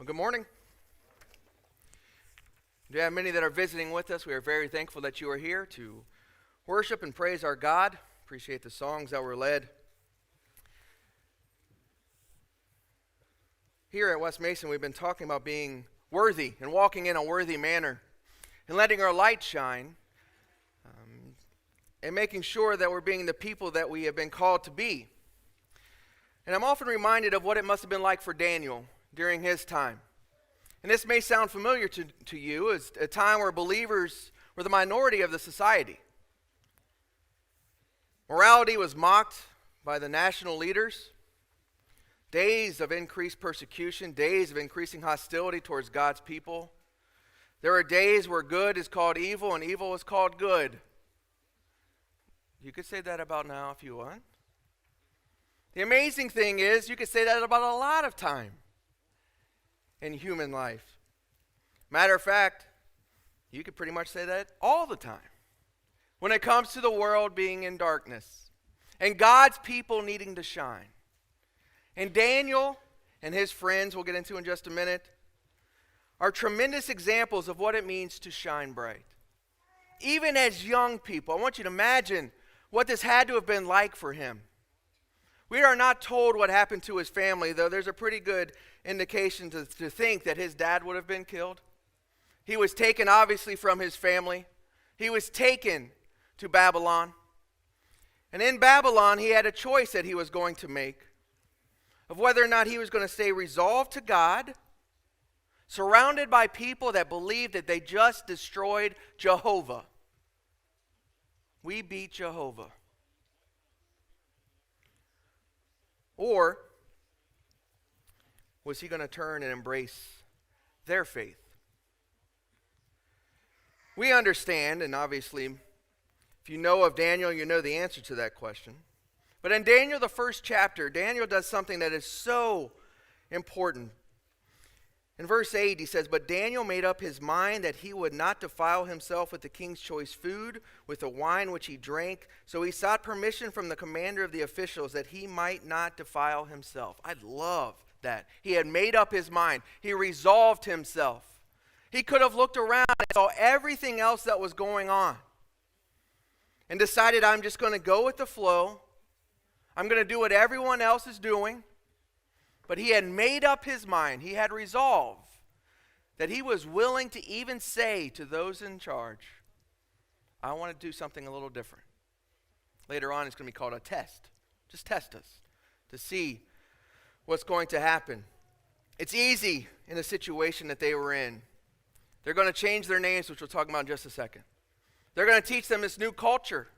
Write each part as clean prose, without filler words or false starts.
Well, good morning. We have many that are visiting with us. We are very thankful that you are here to worship and praise our God. Appreciate the songs that were led. Here at West Mason, we've been talking about being worthy and walking in a worthy manner and letting our light shine and making sure that we're being the people that we have been called to be. And I'm often reminded of what it must have been like for Daniel during his time. And this may sound familiar to you as a time where believers were the minority of the society. Morality was mocked by the national leaders. Days of increased persecution, days of increasing hostility towards God's people. There are days where good is called evil and evil is called good. You could say that about now if you want. The amazing thing is you could say that about a lot of time in human life. Matter of fact, you could pretty much say that all the time when it comes to the world being in darkness and God's people needing to shine. And Daniel and his friends, we'll get into in just a minute, are tremendous examples of what it means to shine bright. Even as young people, I want you to imagine what this had to have been like for him. We are not told what happened to his family, though there's a pretty good indication to think that his dad would have been killed. He was taken, obviously, from his family. He was taken to Babylon. And in Babylon, he had a choice that he was going to make of whether or not he was going to stay resolved to God, surrounded by people that believed that they just destroyed Jehovah. We beat Jehovah. Or was he going to turn and embrace their faith? We understand, and obviously, if you know of Daniel, you know the answer to that question. But in Daniel, the first chapter, Daniel does something that is so important. In verse 8, he says, "But Daniel made up his mind that he would not defile himself with the king's choice food, with the wine which he drank. So he sought permission from the commander of the officials that he might not defile himself." I love that. He had made up his mind. He resolved himself. He could have looked around and saw everything else that was going on and decided, I'm just going to go with the flow. I'm going to do what everyone else is doing. But he had made up his mind. He had resolved that he was willing to even say to those in charge, I want to do something a little different. Later on, it's going to be called a test. Just test us to see what's going to happen. It's easy in the situation that they were in. They're going to change their names, which we'll talk about in just a second. They're going to teach them this new culture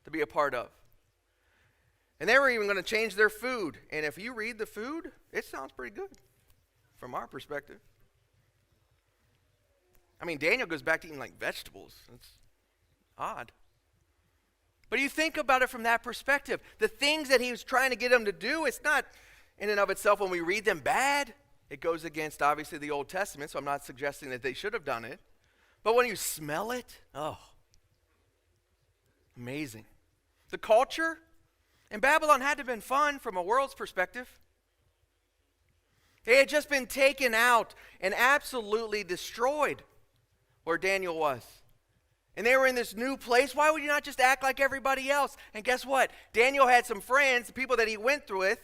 to be a part of. And they were even going to change their food. And if you read the food, it sounds pretty good from our perspective. I mean, Daniel goes back to eating like vegetables. It's odd. But you think about it from that perspective. The things that he was trying to get them to do, it's not in and of itself when we read them bad. It goes against, obviously, the Old Testament, so I'm not suggesting that they should have done it. But when you smell it, oh, amazing. The culture in Babylon had to have been fun from a world's perspective. They had just been taken out and absolutely destroyed where Daniel was. And they were in this new place. Why would you not just act like everybody else? And guess what? Daniel had some friends, the people that he went through with,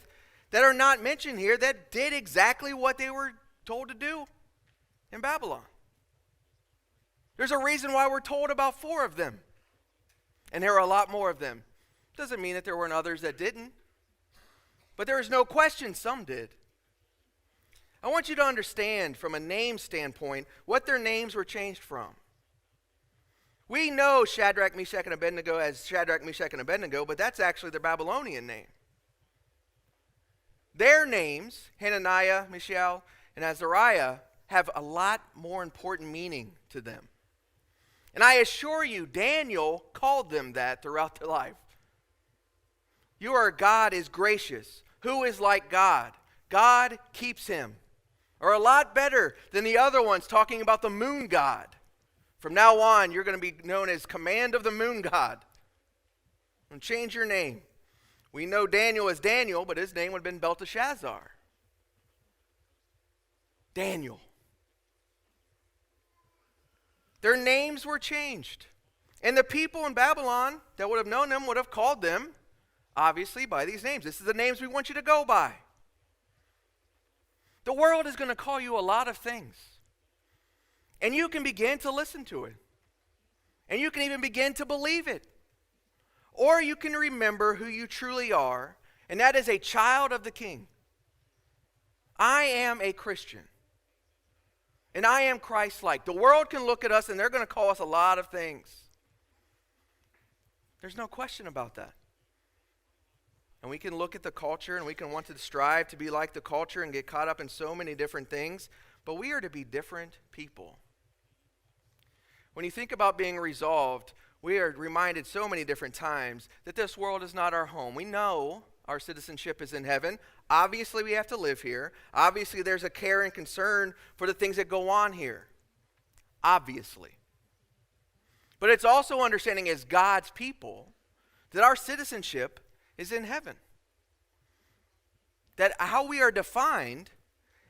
that are not mentioned here, that did exactly what they were told to do in Babylon. There's a reason why we're told about 4 of them. And there are a lot more of them. Doesn't mean that there weren't others that didn't. But there is no question some did. I want you to understand from a name standpoint what their names were changed from. We know Shadrach, Meshach, and Abednego as Shadrach, Meshach, and Abednego, but that's actually their Babylonian name. Their names, Hananiah, Mishael, and Azariah, have a lot more important meaning to them. And I assure you, Daniel called them that throughout their life. Your God is gracious. Who is like God? God keeps him. Or a lot better than the other ones talking about the moon god. From now on, you're going to be known as Command of the Moon God. And change your name. We know Daniel as Daniel, but his name would have been Belteshazzar. Daniel. Their names were changed. And the people in Babylon that would have known them would have called them, obviously, by these names. This is the names we want you to go by. The world is going to call you a lot of things. And you can begin to listen to it. And you can even begin to believe it. Or you can remember who you truly are, and that is a child of the King. I am a Christian. And I am Christ-like. The world can look at us and they're going to call us a lot of things. There's no question about that. And we can look at the culture and we can want to strive to be like the culture and get caught up in so many different things, but we are to be different people. When you think about being resolved, we are reminded so many different times that this world is not our home. We know our citizenship is in heaven. Obviously, we have to live here. Obviously, there's a care and concern for the things that go on here. Obviously. But it's also understanding as God's people that our citizenship is in heaven. That how we are defined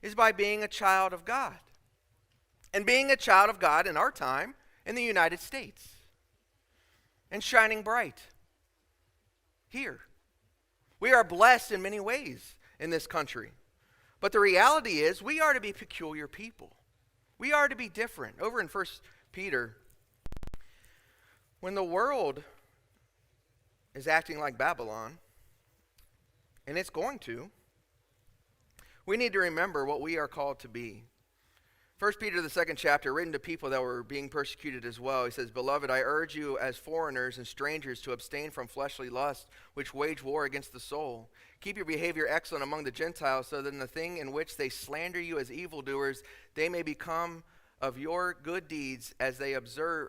is by being a child of God. And being a child of God in our time in the United States. And shining bright here. We are blessed in many ways in this country. But the reality is we are to be peculiar people. We are to be different. Over in 1 Peter, when the world is acting like Babylon, and it's going to, we need to remember what we are called to be. 1 Peter, the 2nd chapter, written to people that were being persecuted as well. He says, "Beloved, I urge you as foreigners and strangers to abstain from fleshly lusts, which wage war against the soul. Keep your behavior excellent among the Gentiles, so that in the thing in which they slander you as evildoers, they may become of your good deeds as they observe,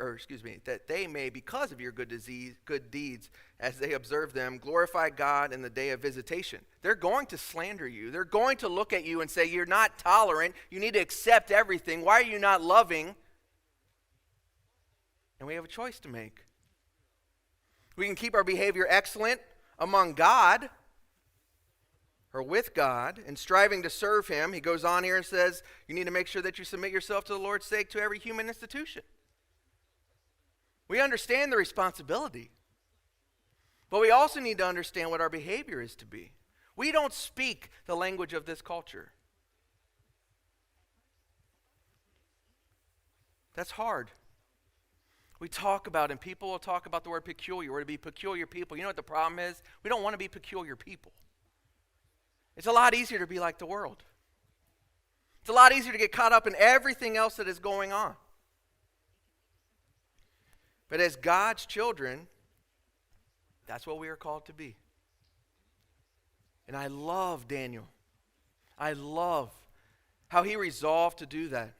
that they may, because of your good deeds, as they observe them, glorify God in the day of visitation." They're going to slander you. They're going to look at you and say, you're not tolerant. You need to accept everything. Why are you not loving? And we have a choice to make. We can keep our behavior excellent among God, or with God, and striving to serve him. He goes on here and says, you need to make sure that you submit yourself to the Lord's sake to every human institution. We understand the responsibility. But we also need to understand what our behavior is to be. We don't speak the language of this culture. That's hard. We talk about, and people will talk about the word peculiar. We're to be peculiar people. You know what the problem is? We don't want to be peculiar people. It's a lot easier to be like the world. It's a lot easier to get caught up in everything else that is going on. But as God's children, that's what we are called to be. And I love Daniel. I love how he resolved to do that.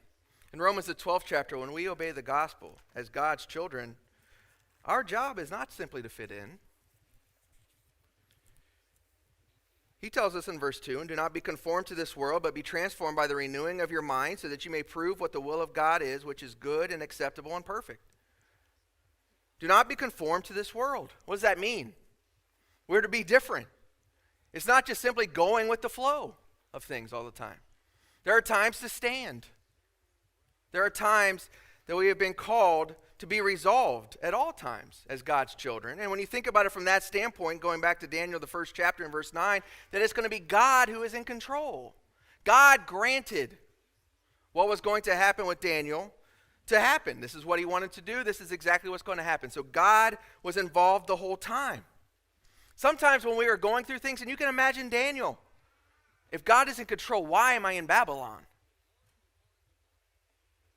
In Romans the 12th chapter, when we obey the gospel as God's children, our job is not simply to fit in. He tells us in verse 2, "And do not be conformed to this world, but be transformed by the renewing of your mind, so that you may prove what the will of God is, which is good and acceptable and perfect." Do not be conformed to this world. What does that mean? We're to be different. It's not just simply going with the flow of things all the time. There are times to stand. There are times that we have been called to be resolved at all times as God's children. And when you think about it from that standpoint, going back to Daniel, the 1st chapter in verse 9, that it's going to be God who is in control. God granted what was going to happen with Daniel to happen. This is what he wanted to do. This is exactly what's going to happen. So God was involved the whole time. Sometimes when we are going through things, and you can imagine Daniel, if God is in control, why am I in Babylon?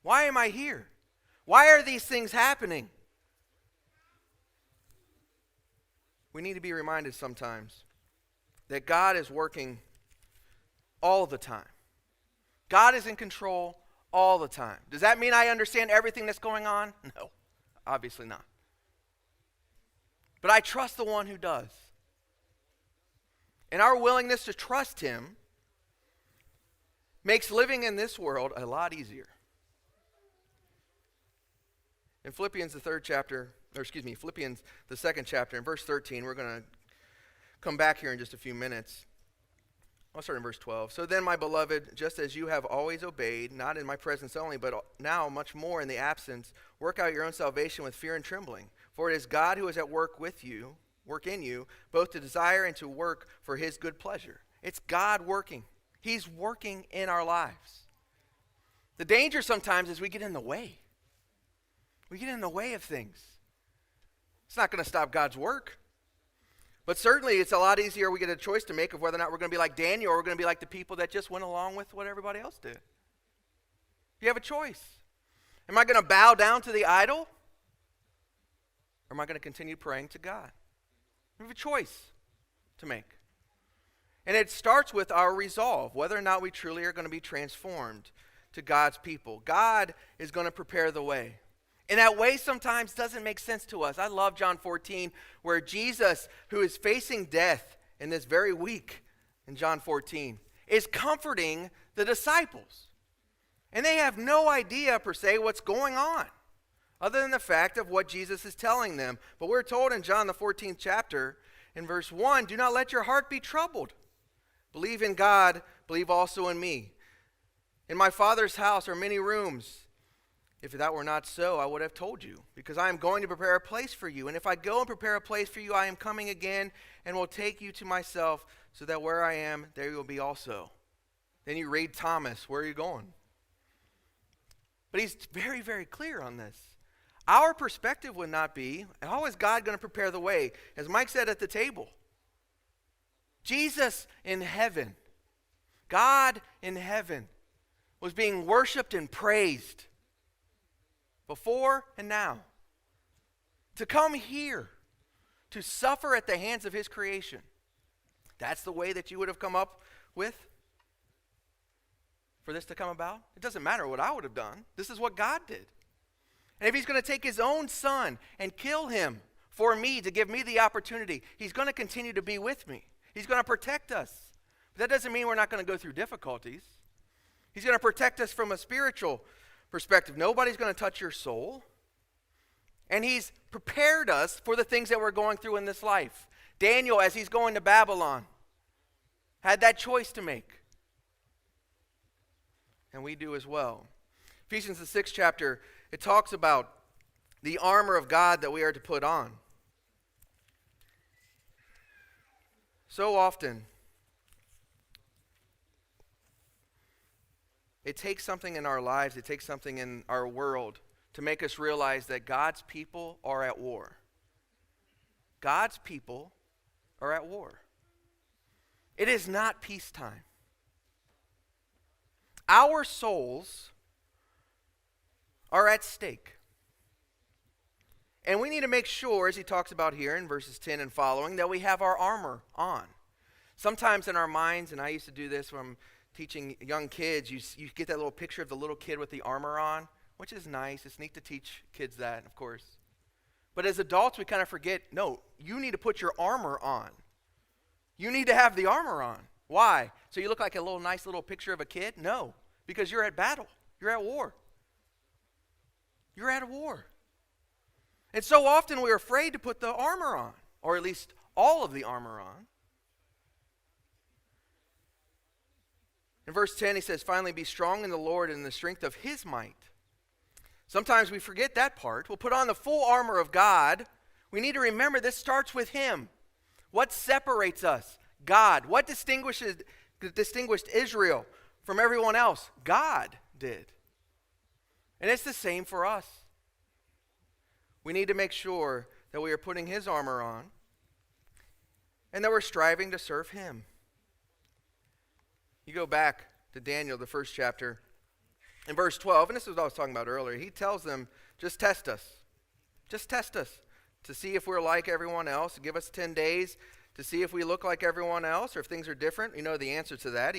Why am I here? Why are these things happening? We need to be reminded sometimes that God is working all the time. God is in control all the time. Does that mean I understand everything that's going on? No, obviously not. But I trust the one who does. And our willingness to trust him makes living in this world a lot easier. In Philippians, the 2nd chapter, in verse 13, we're going to come back here in just a few minutes. I'll start in verse 12. So then, my beloved, just as you have always obeyed, not in my presence only, but now much more in the absence, work out your own salvation with fear and trembling. For it is God who is at work in you, both to desire and to work for his good pleasure. It's God working. He's working in our lives. The danger sometimes is we get in the way. We get in the way of things. It's not going to stop God's work. But certainly it's a lot easier. We get a choice to make of whether or not we're going to be like Daniel or we're going to be like the people that just went along with what everybody else did. You have a choice. Am I going to bow down to the idol? Or am I going to continue praying to God? We have a choice to make. And it starts with our resolve, whether or not we truly are going to be transformed to God's people. God is going to prepare the way. And that way sometimes doesn't make sense to us. I love John 14, where Jesus, who is facing death in this very week in John 14, is comforting the disciples. And they have no idea, per se, what's going on, other than the fact of what Jesus is telling them. But we're told in John the 14th chapter, in verse 1, do not let your heart be troubled. Believe in God, believe also in me. In my Father's house are many rooms. If that were not so, I would have told you, because I am going to prepare a place for you. And if I go and prepare a place for you, I am coming again and will take you to myself, so that where I am, there you will be also. Then you read Thomas, where are you going? But he's very, very clear on this. Our perspective would not be, how is God going to prepare the way? As Mike said at the table, Jesus in heaven, God in heaven, was being worshiped and praised before and now. To come here, to suffer at the hands of his creation. That's the way that you would have come up with for this to come about? It doesn't matter what I would have done. This is what God did. And if he's going to take his own son and kill him for me to give me the opportunity, he's going to continue to be with me. He's going to protect us. But that doesn't mean we're not going to go through difficulties. He's going to protect us from a spiritual perspective. Nobody's going to touch your soul. And he's prepared us for the things that we're going through in this life. Daniel, as he's going to Babylon, had that choice to make. And we do as well. Ephesians the 6th chapter, it talks about the armor of God that we are to put on. So often, it takes something in our lives, it takes something in our world to make us realize that God's people are at war. God's people are at war. It is not peacetime. Our souls are at stake. And we need to make sure, as he talks about here in verses 10 and following, that we have our armor on. Sometimes in our minds, and I used to do this when I'm teaching young kids, you get that little picture of the little kid with the armor on, which is nice. It's neat to teach kids that, of course. But as adults, we kind of forget, no, you need to put your armor on. You need to have the armor on. Why? So you look like a nice little picture of a kid? No, because you're at battle. You're at war. You're at a war. And so often we're afraid to put the armor on, or at least all of the armor on. In verse 10, he says, finally, be strong in the Lord and in the strength of his might. Sometimes we forget that part. We'll put on the full armor of God. We need to remember this starts with him. What separates us? God. What distinguished Israel from everyone else? God did. And it's the same for us. We need to make sure that we are putting his armor on and that we're striving to serve him. You go back to Daniel, the first chapter, in verse 12, and this is what I was talking about earlier. He tells them, just test us. Just test us to see if we're like everyone else. Give us 10 days to see if we look like everyone else or if things are different. You know the answer to that.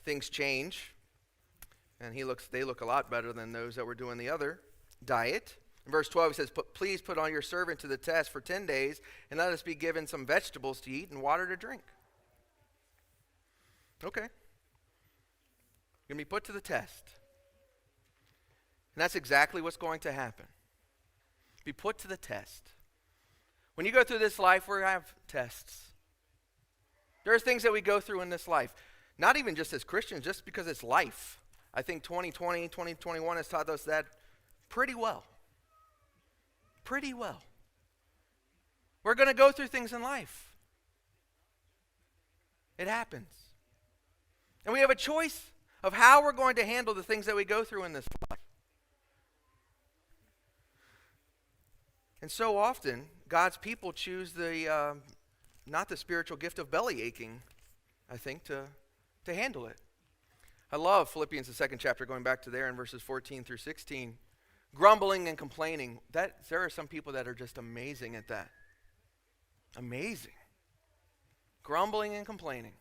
Things change. And they look a lot better than those that were doing the other diet. In verse 12, he says, please put on your servant to the test for 10 days, and let us be given some vegetables to eat and water to drink. Okay. You're going to be put to the test. And that's exactly what's going to happen. Be put to the test. When you go through this life, we're going to have tests. There are things that we go through in this life, not even just as Christians, just because it's life. I think 2020, 2021 has taught us that pretty well. Pretty well. We're going to go through things in life. It happens. And we have a choice of how we're going to handle the things that we go through in this life. And so often, God's people choose not the spiritual gift of belly aching, I think, to handle it. I love Philippians, the 2nd chapter, going back to there in verses 14 through 16. Grumbling and complaining. There are some people that are just amazing at that. Amazing. Grumbling and complaining.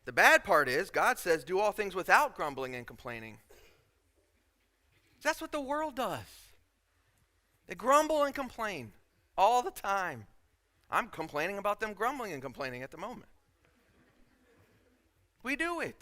The bad part is, God says, do all things without grumbling and complaining. That's what the world does. They grumble and complain all the time. I'm complaining about them grumbling and complaining at the moment. We do it.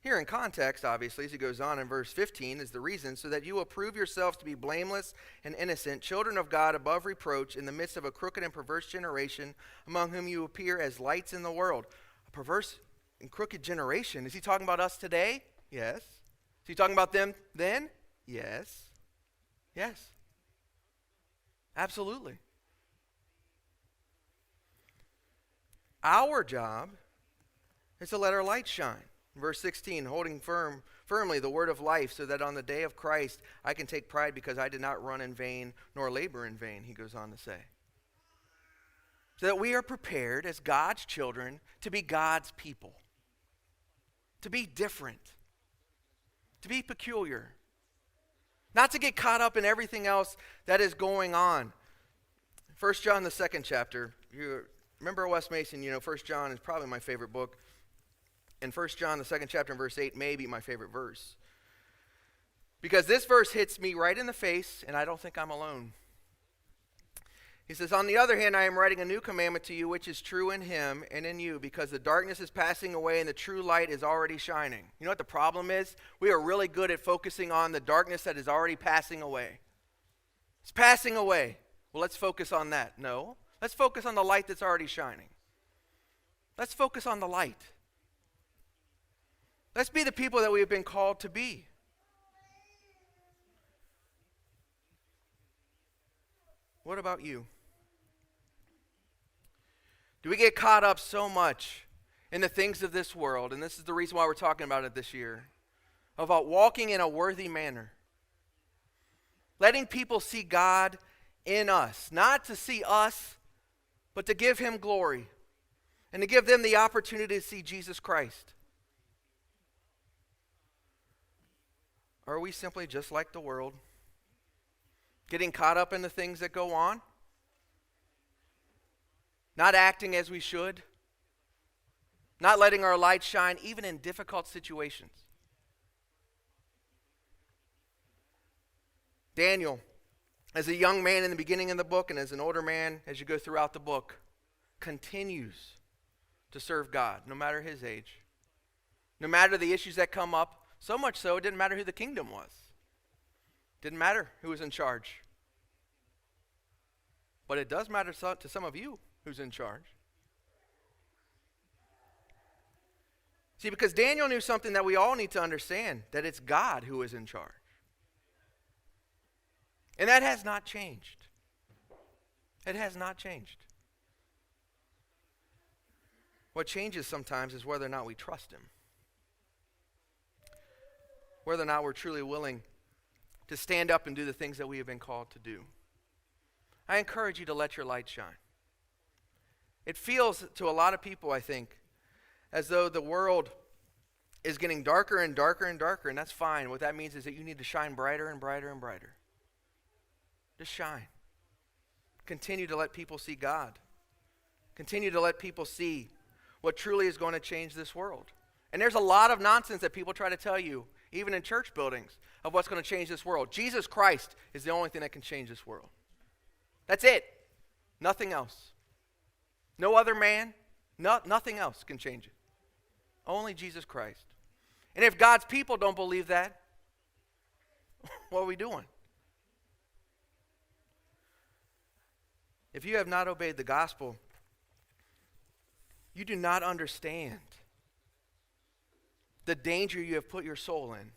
Here in context, obviously, as he goes on in verse 15, is the reason, so that you will prove yourselves to be blameless and innocent, children of God above reproach, in the midst of a crooked and perverse generation, among whom you appear as lights in the world. A perverse and crooked generation. Is he talking about us today? Yes. Is he talking about them then? Yes. Yes. Absolutely. Our job is to let our light shine. Verse 16, holding firmly the word of life, so that on the day of Christ I can take pride because I did not run in vain nor labor in vain, he goes on to say. So that we are prepared as God's children to be God's people. To be different. To be peculiar. Not to get caught up in everything else that is going on. 1 John, the 2nd chapter. You remember Wes Mason, 1 John is probably my favorite book. And 1 John, the 2nd chapter, and verse 8 may be my favorite verse. Because this verse hits me right in the face, and I don't think I'm alone. He says, on the other hand, I am writing a new commandment to you, which is true in him and in you, because the darkness is passing away and the true light is already shining. You know what the problem is? We are really good at focusing on the darkness that is already passing away. It's passing away. Well, let's focus on that. No. Let's focus on the light that's already shining. Let's focus on the light. Let's be the people that we have been called to be. What about you? Do we get caught up so much in the things of this world, and this is the reason why we're talking about it this year, about walking in a worthy manner? Letting people see God in us, not to see us, but to give him glory, and to give them the opportunity to see Jesus Christ. Or are we simply just like the world, getting caught up in the things that go on, not acting as we should, not letting our light shine even in difficult situations? Daniel, as a young man in the beginning of the book and as an older man as you go throughout the book, continues to serve God no matter his age, no matter the issues that come up. So much so, it didn't matter who the kingdom was. Didn't matter who was in charge. But it does matter to some of you who's in charge. See, because Daniel knew something that we all need to understand, that it's God who is in charge. And that has not changed. It has not changed. What changes sometimes is whether or not we trust him. Whether or not we're truly willing to stand up and do the things that we have been called to do. I encourage you to let your light shine. It feels to a lot of people, I think, as though the world is getting darker and darker and darker, and that's fine. What that means is that you need to shine brighter and brighter and brighter. Just shine. Continue to let people see God. Continue to let people see what truly is going to change this world. And there's a lot of nonsense that people try to tell you, even in church buildings, of what's going to change this world. Jesus Christ is the only thing that can change this world. That's it. Nothing else. No other man, nothing else can change it. Only Jesus Christ. And if God's people don't believe that, what are we doing? If you have not obeyed the gospel, you do not understand the danger you have put your soul in.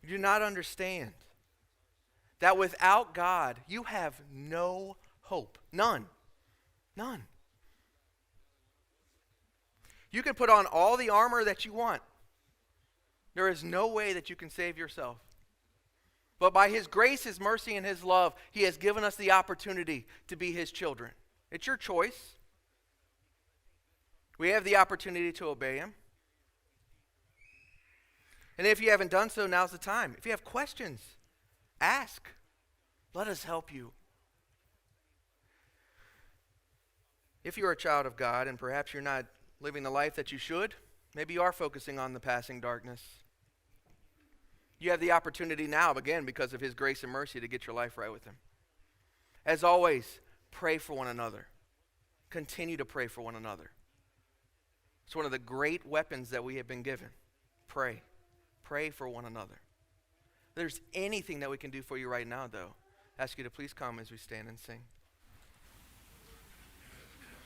You do not understand that without God, you have no hope. None. None. You can put on all the armor that you want. There is no way that you can save yourself. But by His grace, His mercy, and His love, He has given us the opportunity to be His children. It's your choice. We have the opportunity to obey Him. And if you haven't done so, now's the time. If you have questions, ask. Let us help you. If you're a child of God and perhaps you're not living the life that you should, maybe you are focusing on the passing darkness. You have the opportunity now, again, because of His grace and mercy, to get your life right with Him. As always, pray for one another. Continue to pray for one another. It's one of the great weapons that we have been given. Pray. Pray for one another. If there's anything that we can do for you right now, though, I ask you to please come as we stand and sing.